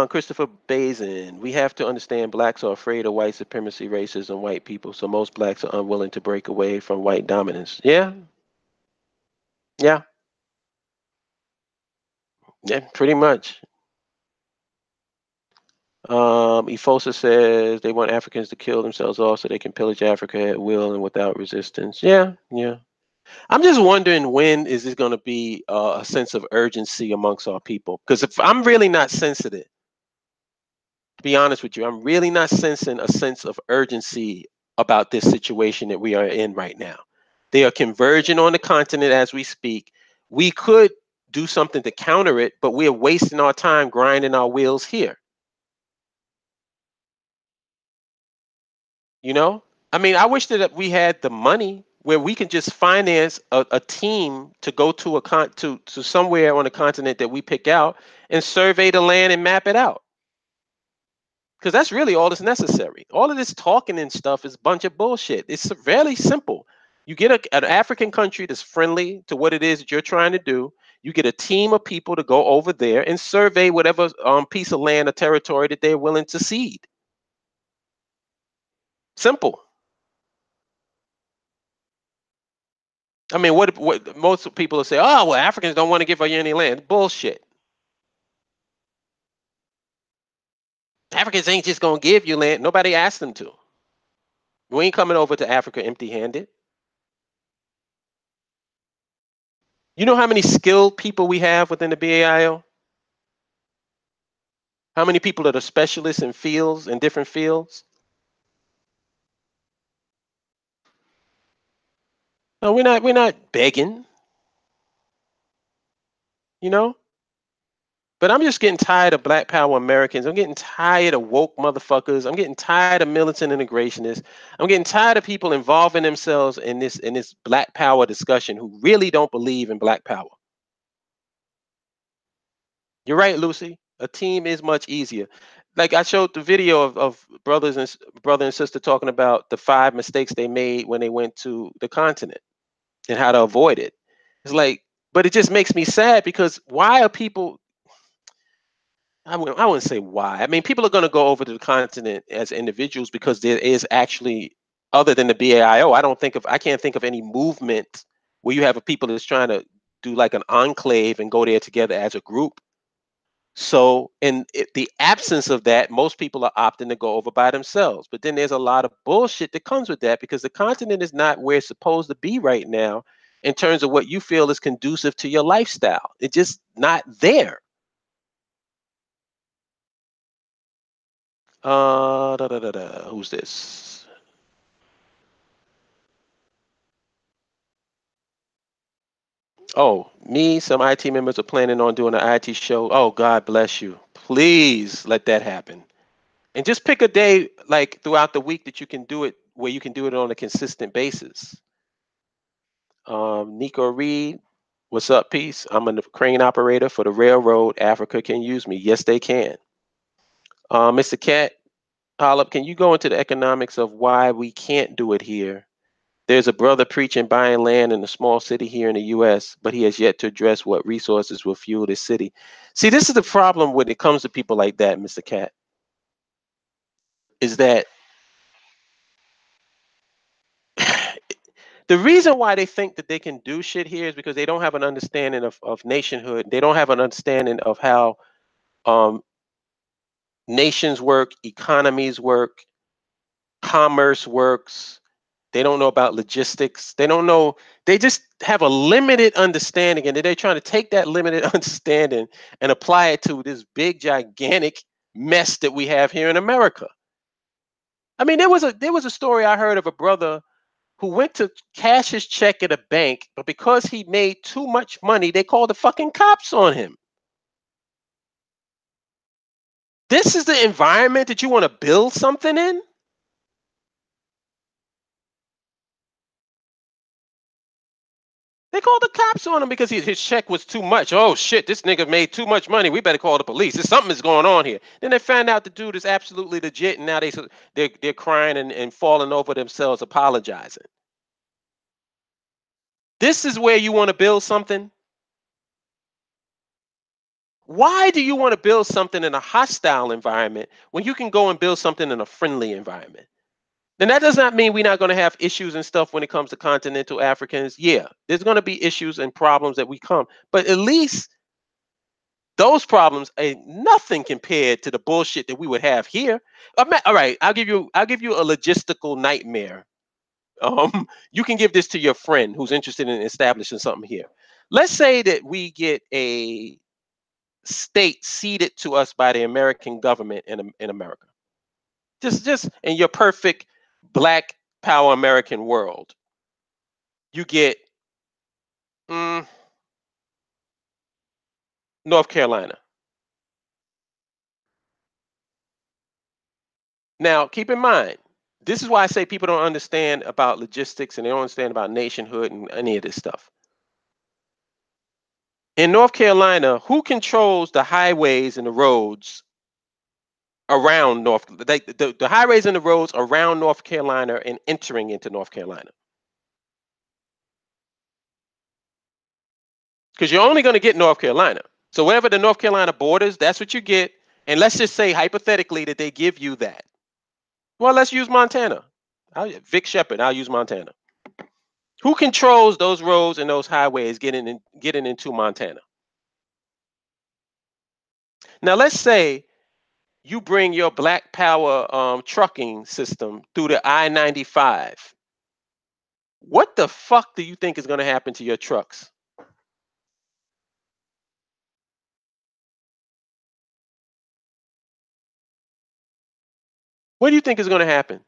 Christopher Bazin, we have to understand blacks are afraid of white supremacy, racism, white people, so most blacks are unwilling to break away from white dominance. Yeah, yeah, yeah, pretty much. Efosa says they want Africans to kill themselves off so they can pillage Africa at will and without resistance. Yeah, yeah. I'm just wondering, when is this going to be a sense of urgency amongst our people? Because if I'm really not sensitive, to be honest with you, I'm really not sensing a sense of urgency about this situation that we are in right now. They are converging on the continent as we speak. We could do something to counter it, but we're wasting our time grinding our wheels here. You know, I mean, I wish that we had the money where we can just finance a team to go to to somewhere on the continent that we pick out and survey the land and map it out. Because that's really all that's necessary. All of this talking and stuff is a bunch of bullshit. It's fairly simple. You get an African country that's friendly to what it is that you're trying to do. You get a team of people to go over there and survey whatever piece of land or territory that they're willing to cede. Simple. I mean, what most people will say, oh, well, Africans don't want to give you any land. Bullshit. Africans ain't just going to give you land. Nobody asked them to. We ain't coming over to Africa empty handed. You know how many skilled people we have within the BAIO? How many people that are specialists in fields, in different fields? No, we're not begging, you know? But I'm just getting tired of Black Power Americans. I'm getting tired of woke motherfuckers. I'm getting tired of militant integrationists. I'm getting tired of people involving themselves in this Black Power discussion who really don't believe in Black Power. You're right, Lucy. A team is much easier. Like I showed the video of brother and sister talking about the 5 mistakes they made when they went to the continent and how to avoid it. It's like, but it just makes me sad because why are people? I wouldn't say why. I mean, people are going to go over to the continent as individuals because there is actually, other than the BAIO, I can't think of any movement where you have a people that's trying to do like an enclave and go there together as a group. So, in the absence of that, most people are opting to go over by themselves. But then there's a lot of bullshit that comes with that because the continent is not where it's supposed to be right now in terms of what you feel is conducive to your lifestyle. It's just not there. Who's this? Oh, me. Some IT members are planning on doing an IT show. Oh, God bless you. Please let that happen. And just pick a day like throughout the week that you can do it, where you can do it on a consistent basis. Nico Reed, what's up, peace? I'm a crane operator for the railroad. Africa can use me. Yes, they can. Mr. Cat, Holip, can you go into the economics of why we can't do it here There's a brother preaching buying land in a small city here in the US, but he has yet to address what resources will fuel this city. See, this is the problem when it comes to people like that, Mr. Cat, is that the reason why they think that they can do shit here is because they don't have an understanding of nationhood. They don't have an understanding of how um, nations work, economies work, commerce works. They don't know about logistics. They don't know. They just have a limited understanding, and then they're trying to take that limited understanding and apply it to this big, gigantic mess that we have here in America. I mean, there was a story I heard of a brother who went to cash his check at a bank, but because he made too much money, they called the fucking cops on him. This is the environment that you want to build something in? They called the cops on him because his check was too much. Oh shit, this nigga made too much money. We better call the police. There's something is going on here. Then they found out the dude is absolutely legit, and now they're crying and falling over themselves, apologizing. This is where you want to build something. Why do you want to build something in a hostile environment when you can go and build something in a friendly environment? Then that does not mean we're not going to have issues and stuff when it comes to continental Africans. Yeah, there's going to be issues and problems that we come, but at least those problems ain't nothing compared to the bullshit that we would have here. All right, I'll give you a logistical nightmare. You can give this to your friend who's interested in establishing something here. Let's say that we get a state ceded to us by the American government in America. Just in your perfect black power American world, you get mm, North Carolina. Now, keep in mind, this is why I say people don't understand about logistics and they don't understand about nationhood and any of this stuff. In North Carolina, who controls the highways and the roads around the highways and the roads around North Carolina and entering into North Carolina? Because you're only going to get North Carolina. So wherever the North Carolina borders, that's what you get. And let's just say hypothetically that they give you that. Well, let's use Montana. Vic Shepard, I'll use Montana. Who controls those roads and those highways getting into Montana? Now, let's say you bring your Black Power trucking system through the I-95. What the fuck do you think is going to happen to your trucks? What do you think is going to happen?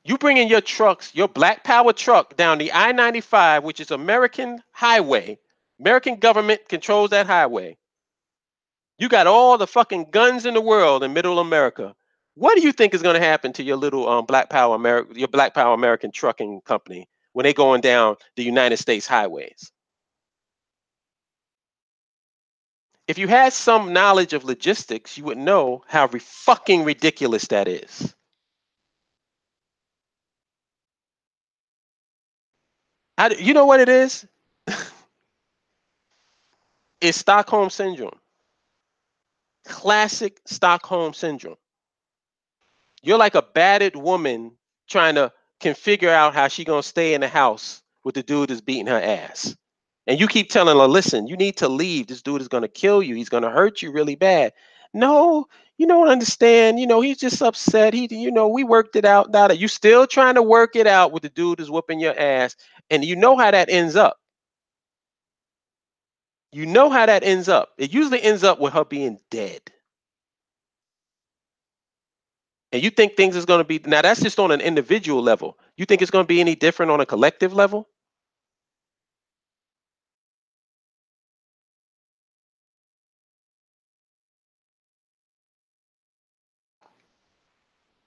You bring in your trucks, your Black Power truck down the I-95, which is American highway. American government controls that highway. You got all the fucking guns in the world in middle America. What do you think is going to happen to your little your Black Power American trucking company when they going down the United States highways? If you had some knowledge of logistics, you would know how fucking ridiculous that is. You know what it is? It's Stockholm syndrome. Classic Stockholm syndrome. You're like a battered woman trying to can figure out how she gonna stay in the house with the dude that's beating her ass. And you keep telling her, listen, you need to leave. This dude is gonna kill you. He's gonna hurt you really bad. No, you don't understand. He's just upset. We worked it out. You still trying to work it out with the dude that's whooping your ass. And you know how that ends up. You know how that ends up. It usually ends up with her being dead. And you think things is going to be now that's just on an individual level. You think it's going to be any different on a collective level?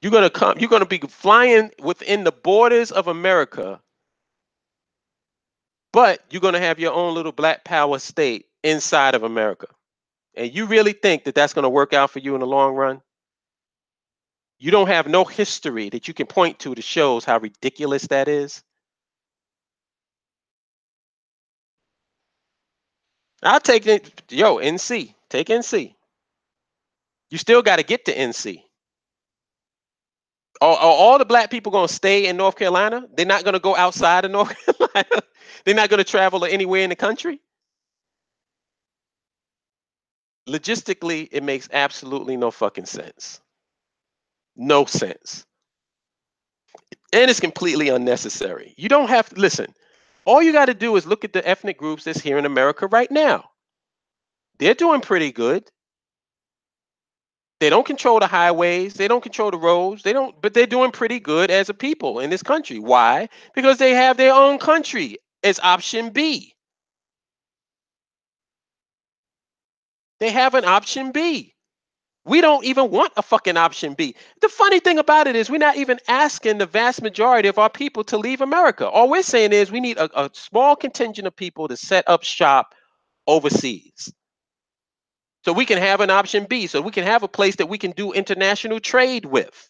You're going to be flying within the borders of America, but you're going to have your own little Black Power state inside of America. And you really think that that's going to work out for you in the long run? You don't have no history that you can point to that shows how ridiculous that is. I'll take it. Yo, NC. Take NC. You still got to get to NC. Are all the black people going to stay in North Carolina? They're not going to go outside of North Carolina? They're not going to travel anywhere in the country? Logistically, it makes absolutely no fucking sense. No sense. And it's completely unnecessary. You don't have to listen. All you got to do is look at the ethnic groups that's here in America right now. They're doing pretty good. They don't control the highways, they don't control the roads, they don't, but they're doing pretty good as a people in this country. Why? Because they have their own country as option B. They have an option B. We don't even want a fucking option B. The funny thing about it is we're not even asking the vast majority of our people to leave America. All we're saying is we need a small contingent of people to set up shop overseas. So we can have an option B, so we can have a place that we can do international trade with.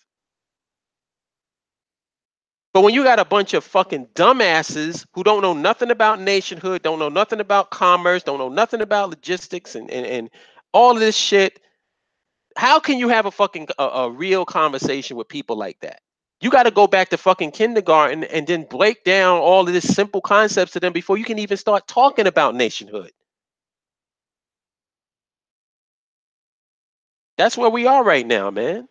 But when you got a bunch of fucking dumbasses who don't know nothing about nationhood, don't know nothing about commerce, don't know nothing about logistics and all of this shit, how can you have a fucking a real conversation with people like that? You got to go back to fucking kindergarten and then break down all of this simple concepts to them before you can even start talking about nationhood. That's where we are right now, man.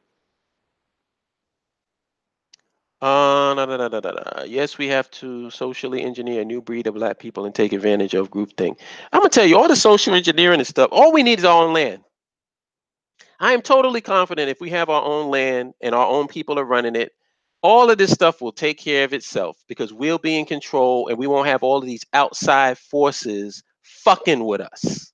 No, no, no, no, no, no. Yes, we have to socially engineer a new breed of black people and take advantage of groupthink. I'm gonna tell you, all the social engineering and stuff, all we need is our own land. I am totally confident if we have our own land and our own people are running it, all of this stuff will take care of itself because we'll be in control and we won't have all of these outside forces fucking with us.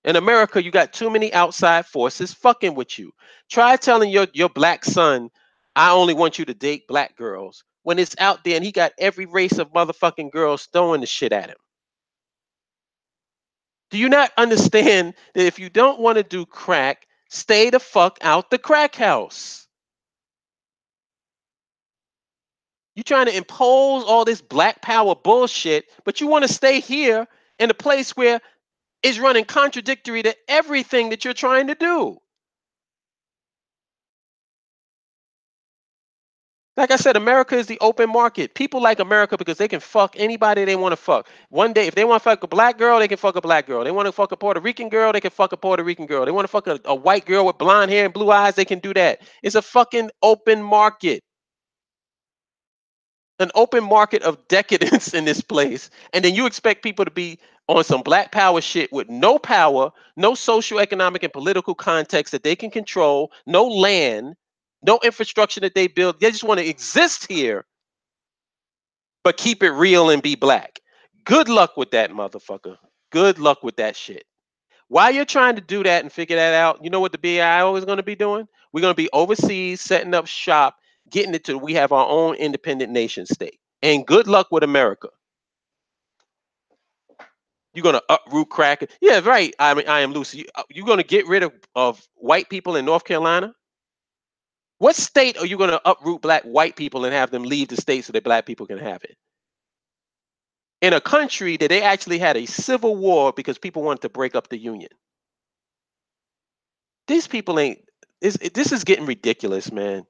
In America, you got too many outside forces fucking with you. Try telling your black son, I only want you to date black girls, when it's out there and he got every race of motherfucking girls throwing the shit at him. Do you not understand that if you don't want to do crack, stay the fuck out the crack house? You trying to impose all this black power bullshit, but you want to stay here in a place where it's running contradictory to everything that you're trying to do. Like I said, America is the open market. People like America because they can fuck anybody they want to fuck. One day, if they want to fuck a black girl, they can fuck a black girl. They want to fuck a Puerto Rican girl, they can fuck a Puerto Rican girl. They want to fuck a white girl with blonde hair and blue eyes, they can do that. It's a fucking open market. An open market of decadence in this place. And then you expect people to be on some black power shit with no power, no social, economic, and political context that they can control, no land, no infrastructure that they build. They just want to exist here but keep it real and be black. Good luck with that, motherfucker. Good luck with that shit. While you're trying to do that and figure that out, you know what the BAIO is going to be doing? We're going to be overseas, setting up shop, getting it to we have our own independent nation state. And good luck with America. You're going to uproot crack. Yeah, right. I mean, I am Lucy. You're going to get rid of white people in North Carolina? What state are you going to uproot black white people and have them leave the state so that black people can have it? In a country that they actually had a civil war because people wanted to break up the union. These people ain't. This is getting ridiculous, man.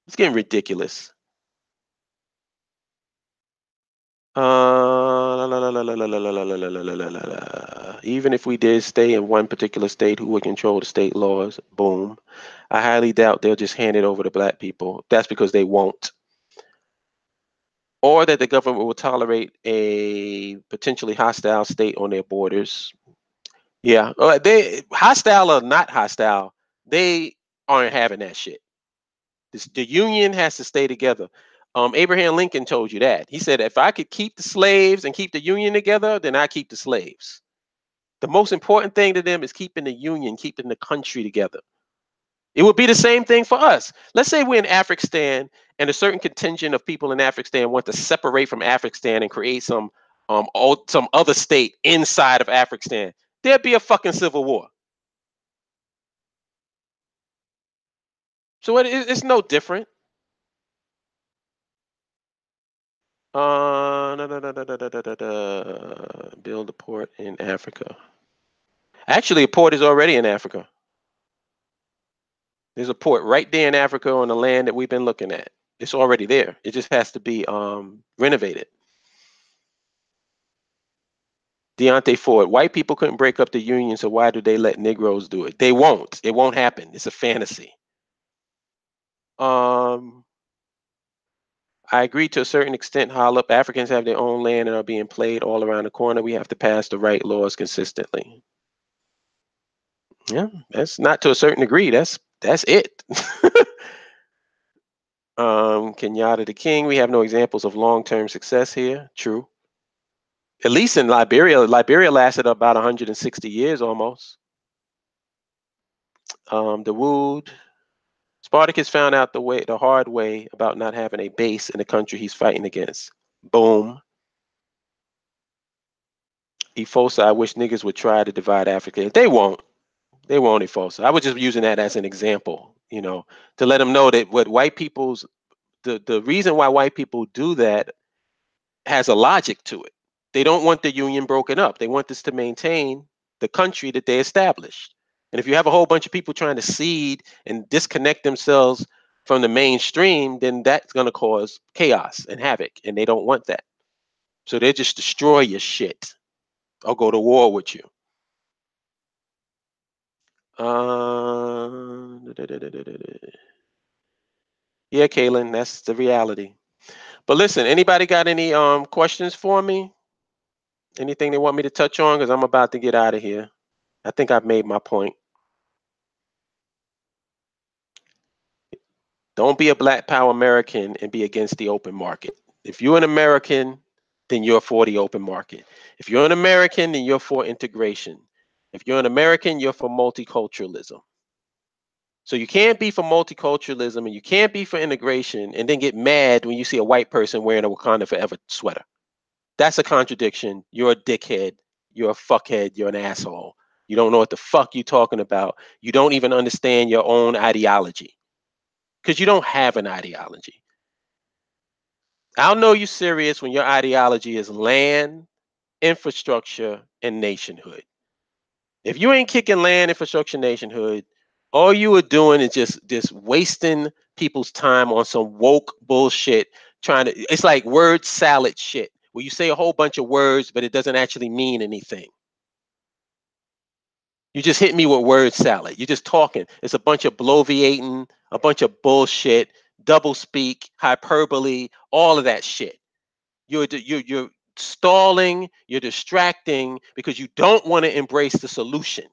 It's getting ridiculous. Even if we did stay in one particular state, who would control the state laws? Boom. I highly doubt they'll just hand it over to black people. That's because they won't. Or that the government will tolerate a potentially hostile state on their borders. Yeah, they hostile or not hostile, they aren't having that shit. The union has to stay together. Abraham Lincoln told you that. He said, if I could keep the slaves and keep the union together, then I keep the slaves. The most important thing to them is keeping the union, keeping the country together. It would be the same thing for us. Let's say we're in African and a certain contingent of people in African want to separate from African and create some other state inside of African. There'd be a fucking civil war. So it's no different. No, no, no, no, no, no, no, no, no. Build a port in Africa. Actually, a port is already in Africa. There's a port right there in Africa on the land that we've been looking at. It's already there. It just has to be renovated. Deontay Ford, white people couldn't break up the union, so why do they let Negroes do it? They won't. It won't happen. It's a fantasy. Um, I agree to a certain extent, Holip. Africans have their own land and are being played all around the corner. We have to pass the right laws consistently. Yeah, that's not to a certain degree. That's it. Kenyatta the King. We have no examples of long-term success here. True. At least in Liberia, Liberia lasted about 160 years almost. The Wood. Spartacus found out the hard way about not having a base in the country he's fighting against. Boom. Efosa, I wish niggas would try to divide Africa. They won't. They won't, Efosa. I was just using that as an example, to let them know that what white people's the reason why white people do that has a logic to it. They don't want the union broken up. They want this to maintain the country that they established. And if you have a whole bunch of people trying to seed and disconnect themselves from the mainstream, then that's going to cause chaos and havoc. And they don't want that. So they just destroy your shit or go to war with you. Yeah, Kaylin, that's the reality. But listen, anybody got any questions for me? Anything they want me to touch on? Because I'm about to get out of here. I think I've made my point. Don't be a Black Power American and be against the open market. If you're an American, then you're for the open market. If you're an American, then you're for integration. If you're an American, you're for multiculturalism. So you can't be for multiculturalism and you can't be for integration and then get mad when you see a white person wearing a Wakanda Forever sweater. That's a contradiction. You're a dickhead. You're a fuckhead. You're an asshole. You don't know what the fuck you're talking about. You don't even understand your own ideology because you don't have an ideology. I'll know you're serious when your ideology is land, infrastructure, and nationhood. If you ain't kicking land, infrastructure, nationhood, all you are doing is just wasting people's time on some woke bullshit. It's like word salad shit where you say a whole bunch of words, but it doesn't actually mean anything. You just hit me with word salad. You're just talking. It's a bunch of bloviating, a bunch of bullshit, double speak, hyperbole, all of that shit. You're stalling, you're distracting because you don't want to embrace the solution.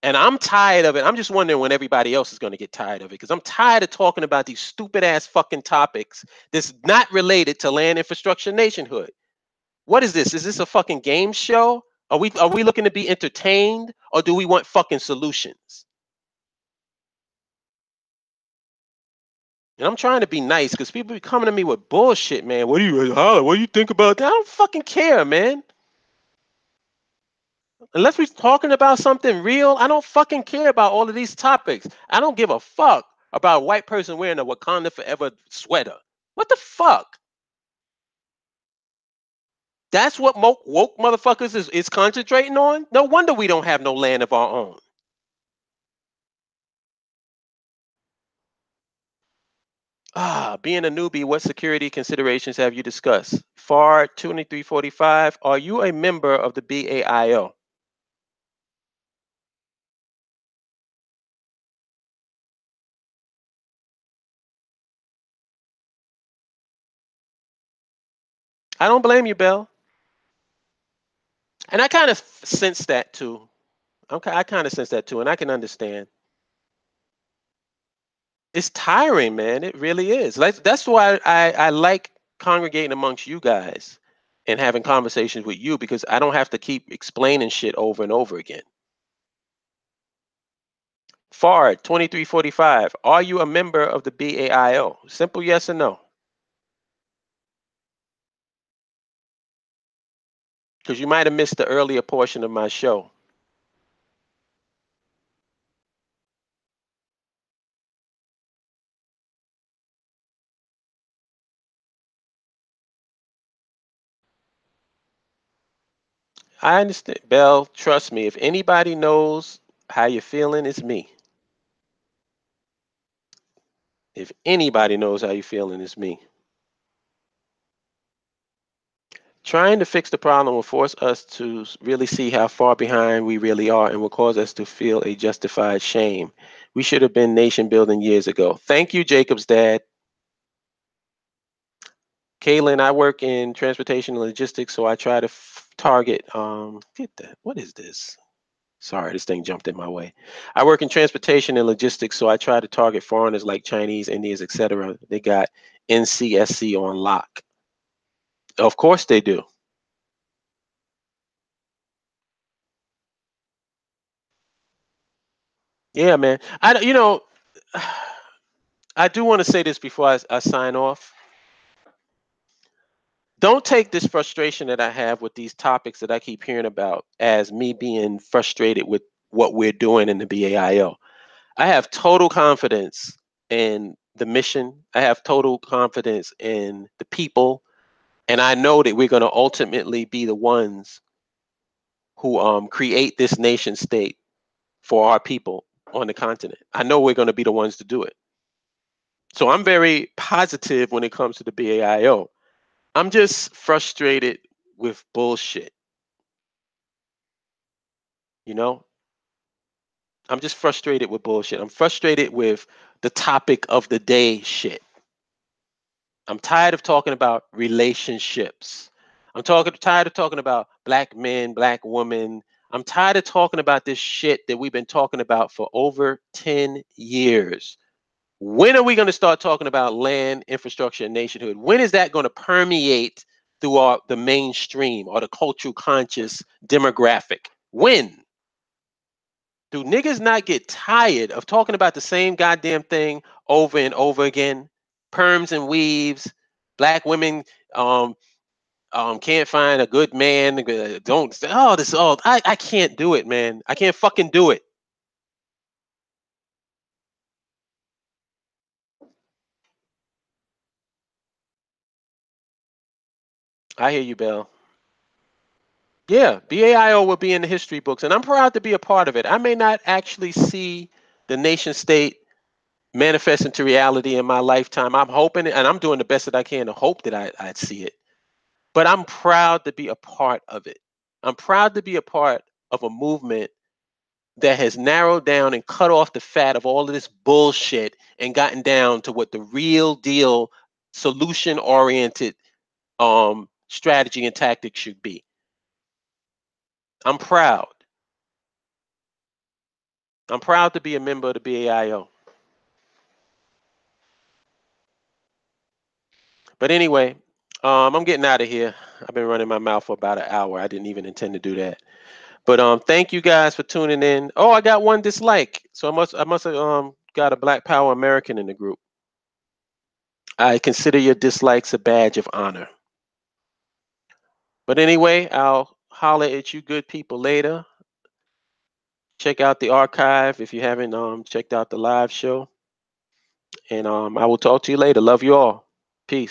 And I'm tired of it. I'm just wondering when everybody else is going to get tired of it because I'm tired of talking about these stupid ass fucking topics that's not related to land infrastructure nationhood. What is this? Is this a fucking game show? Are we looking to be entertained or do we want fucking solutions? And I'm trying to be nice because people be coming to me with bullshit, man. What do you think about that? I don't fucking care, man. Unless we're talking about something real, I don't fucking care about all of these topics. I don't give a fuck about a white person wearing a Wakanda Forever sweater. What the fuck? That's what woke motherfuckers is concentrating on? No wonder we don't have no land of our own. Being a newbie, what security considerations have you discussed? FAR 2345, are you a member of the BAIO? I don't blame you, Bell. And I kind of sense that too. Okay, I kind of sense that too, and I can understand. It's tiring, man. It really is. Like that's why I like congregating amongst you guys and having conversations with you because I don't have to keep explaining shit over and over again. FAR 2345, are you a member of the BAIO? Simple yes or no. Because you might have missed the earlier portion of my show. I understand. Bell, trust me, if anybody knows how you're feeling, it's me. If anybody knows how you're feeling, it's me. Trying to fix the problem will force us to really see how far behind we really are and will cause us to feel a justified shame. We should have been nation building years ago. Thank you, Jacob's dad. Kaylin, I work in transportation and logistics, so I try to target. Get that. What is this? Sorry, this thing jumped in my way. I work in transportation and logistics, so I try to target foreigners like Chinese, Indians, etc. They got NCSC on lock. Of course they do. Yeah, man. I do want to say this before I sign off. Don't take this frustration that I have with these topics that I keep hearing about as me being frustrated with what we're doing in the BAIO. I have total confidence in the mission. I have total confidence in the people. And I know that we're going to ultimately be the ones who create this nation state for our people on the continent. I know we're going to be the ones to do it. So I'm very positive when it comes to the BAIO. I'm just frustrated with bullshit. You know, I'm just frustrated with bullshit. I'm frustrated with the topic of the day shit. I'm tired of talking about relationships. Tired of talking about black men, black women. I'm tired of talking about this shit that we've been talking about for over 10 years. When are we going to start talking about land, infrastructure, and nationhood? When is that going to permeate through the mainstream or the cultural conscious demographic? When? Do niggas not get tired of talking about the same goddamn thing over and over again? Perms and weaves, black women um can't find a good man. Don't oh this oh I can't do it, man. I can't fucking do it. I hear you, Bell. Yeah, BAIO will be in the history books, and I'm proud to be a part of it. I may not actually see the nation state manifest into reality in my lifetime. I'm hoping, and I'm doing the best that I can to hope that I'd see it. But I'm proud to be a part of it. I'm proud to be a part of a movement that has narrowed down and cut off the fat of all of this bullshit and gotten down to what the real deal solution oriented strategy and tactics should be. I'm proud. I'm proud to be a member of the BAIO. But anyway, I'm getting out of here. I've been running my mouth for about an hour. I didn't even intend to do that. But thank you guys for tuning in. Oh, I got one dislike. So I must have got a Black Power American in the group. I consider your dislikes a badge of honor. But anyway, I'll holler at you good people later. Check out the archive if you haven't checked out the live show. And I will talk to you later. Love you all.